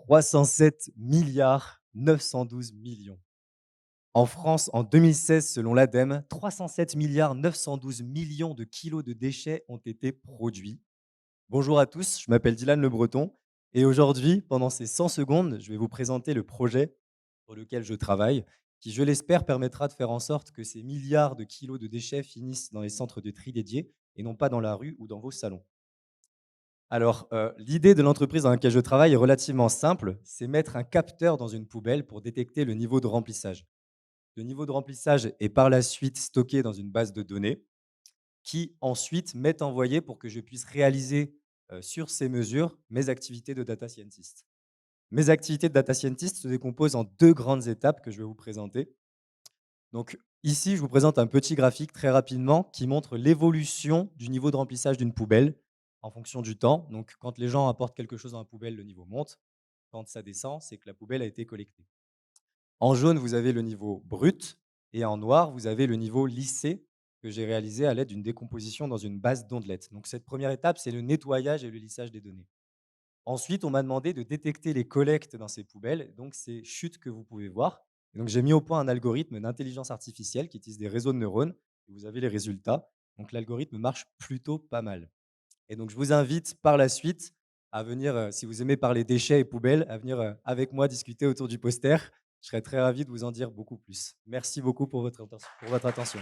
307 milliards 912 millions. En France, en 2016, selon l'ADEME, 307 milliards 912 millions de kilos de déchets ont été produits. Bonjour à tous, je m'appelle Dylan Le Breton et aujourd'hui, pendant ces 100 secondes, je vais vous présenter le projet sur lequel je travaille, qui, je l'espère, permettra de faire en sorte que ces milliards de kilos de déchets finissent dans les centres de tri dédiés et non pas dans la rue ou dans vos salons. Alors, l'idée de l'entreprise dans laquelle je travaille est relativement simple, c'est mettre un capteur dans une poubelle pour détecter le niveau de remplissage. Le niveau de remplissage est par la suite stocké dans une base de données qui ensuite m'est envoyée pour que je puisse réaliser, sur ces mesures, mes activités de data scientist. Mes activités de data scientist se décomposent en 2 grandes étapes que je vais vous présenter. Donc ici, je vous présente un petit graphique très rapidement qui montre l'évolution du niveau de remplissage d'une poubelle en fonction du temps. Donc quand les gens apportent quelque chose dans la poubelle, le niveau monte. Quand ça descend, c'est que la poubelle a été collectée. En jaune, vous avez le niveau brut et en noir, vous avez le niveau lissé que j'ai réalisé à l'aide d'une décomposition dans une base d'ondelettes. Donc cette première étape, c'est le nettoyage et le lissage des données. Ensuite, on m'a demandé de détecter les collectes dans ces poubelles, donc ces chutes que vous pouvez voir. Et donc j'ai mis au point un algorithme d'intelligence artificielle qui utilise des réseaux de neurones et vous avez les résultats. Donc l'algorithme marche plutôt pas mal. Et donc je vous invite par la suite à venir, si vous aimez parler déchets et poubelles, à venir, avec moi discuter autour du poster. Je serais très ravi de vous en dire beaucoup plus. Merci beaucoup pour votre attention.